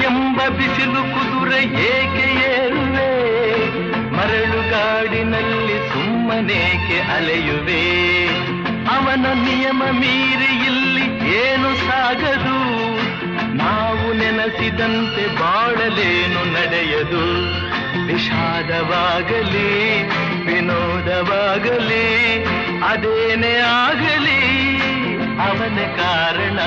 ಎಂಬ ಬಿಸಿಲು ಕುದುರೆ ಏಕೆ ಏರುವೆ, ಮರಳುಗಾಡಿನಲ್ಲಿ ಸುಮ್ಮನೇಕೆ ಅಲೆಯುವೆ. ಅವನ ನಿಯಮ ಮೀರಿ ಇಲ್ಲಿ ಏನು ಸಾಗದು, ನಾವು ನೆನೆಸಿದಂತೆ ಬಾಳಲೇನು ನಡೆಯದು. ವಿಷಾದವಾಗಲಿ ವಿನೋದವಾಗಲಿ ಅದೇನೇ ಆಗಲಿ ಅವನ ಕಾರಣ.